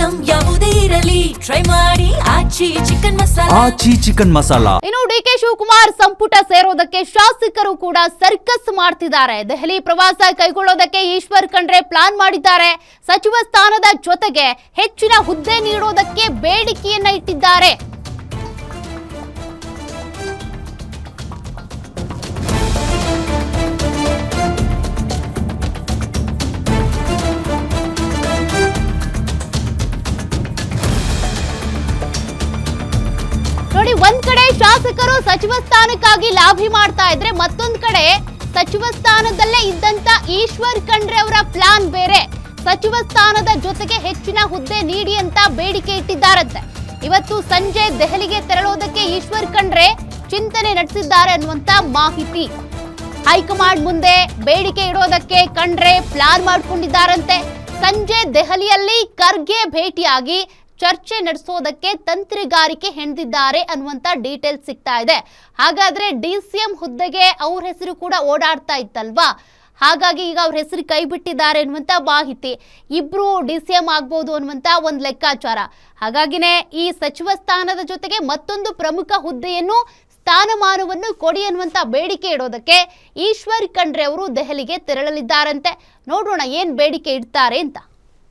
Item ಯಾವುದೇ ಇರಲಿ try ಮಾಡಿ ಆಚಿ ಚಿಕನ್ ಮಸಾಲಾ. ಇನ್ನು ಡಿಕೆ ಶಿವಕುಮಾರ್ ಸಂಪುಟ ಸೇರೋದಕ್ಕೆ ಶಾಸಕರು ಕೂಡ ಸರ್ಕಸ್ ಮಾಡ್ತಿದ್ದಾರೆ. ದೆಹಲಿ ಪ್ರವಾಸ ಕೈಗೊಳ್ಳೋದಕ್ಕೆ ಈಶ್ವರ್ ಖಂಡ್ರೆ ಪ್ಲಾನ್ ಮಾಡಿದ್ದಾರೆ. ಸಚಿವ ಸ್ಥಾನದ ಜೊತೆಗೆ ಹೆಚ್ಚಿನ ಹುದ್ದೆ ನೀಡೋದಕ್ಕೆ ಬೇಡಿಕೆಯನ್ನ ಇಟ್ಟಿದ್ದಾರೆ. ನೋಡಿ, ಒಂದ್ ಕಡೆ ಶಾಸಕರು ಸಚಿವ ಸ್ಥಾನಕ್ಕಾಗಿ ಲಾಭಿ ಮಾಡ್ತಾ ಇದ್ರೆ, ಮತ್ತೊಂದ್ ಕಡೆ ಸಚಿವ ಸ್ಥಾನದಲ್ಲೇ ಇದ್ದಂತ ಈಶ್ವರ್ ಖಂಡ್ರೆ ಅವರ ಪ್ಲಾನ್ ಬೇರೆ. ಸಚಿವ ಸ್ಥಾನದ ಜೊತೆಗೆ ಹೆಚ್ಚಿನ ಹುದ್ದೆ ನೀಡಿ ಅಂತ ಬೇಡಿಕೆ ಇಟ್ಟಿದ್ದಾರಂತೆ. ಇವತ್ತು ಸಂಜೆ ದೆಹಲಿಗೆ ತೆರಳೋದಕ್ಕೆ ಈಶ್ವರ್ ಖಂಡ್ರೆ ಚಿಂತನೆ ನಡೆಸಿದ್ದಾರೆ ಅನ್ನುವಂತ ಮಾಹಿತಿ. ಹೈಕಮಾಂಡ್ ಮುಂದೆ ಬೇಡಿಕೆ ಇಡೋದಕ್ಕೆ ಖಂಡ್ರೆ ಪ್ಲಾನ್ ಮಾಡ್ಕೊಂಡಿದ್ದಾರಂತೆ. ಸಂಜೆ ದೆಹಲಿಯಲ್ಲಿ ಖರ್ಗೆ ಭೇಟಿಯಾಗಿ ಚರ್ಚೆ ನಡೆಸೋದಕ್ಕೆ ತಂತ್ರಗಾರಿಕೆ ಹೆಣೆದಿದ್ದಾರೆ ಅನ್ನುವಂತ ಡೀಟೇಲ್ಸ್ ಸಿಗ್ತಾ ಇದೆ. ಹಾಗಾದ್ರೆ ಡಿಸಿಎಂ ಹುದ್ದೆಗೆ ಅವ್ರ ಹೆಸರು ಕೂಡ ಓಡಾಡ್ತಾ ಇತ್ತಲ್ವಾ, ಹಾಗಾಗಿ ಈಗ ಅವ್ರ ಹೆಸರು ಕೈ ಬಿಟ್ಟಿದ್ದಾರೆ ಅನ್ನುವಂತ ಮಾಹಿತಿ. ಇಬ್ರು ಡಿಸಿಎಂ ಆಗ್ಬೋದು ಅನ್ನುವಂತ ಒಂದು ಲೆಕ್ಕಾಚಾರ. ಹಾಗಾಗಿನೇ ಈ ಸಚಿವ ಸ್ಥಾನದ ಜೊತೆಗೆ ಮತ್ತೊಂದು ಪ್ರಮುಖ ಹುದ್ದೆಯನ್ನು ಸ್ಥಾನಮಾನವನ್ನು ಕೊಡಿ ಅನ್ನುವಂತ ಬೇಡಿಕೆ ಇಡೋದಕ್ಕೆ ಈಶ್ವರ್ ಖಂಡ್ರೆ ಅವರು ದೆಹಲಿಗೆ ತೆರಳಲಿದ್ದಾರಂತೆ. ನೋಡೋಣ ಏನ್ ಬೇಡಿಕೆ ಇಡ್ತಾರೆ ಅಂತ.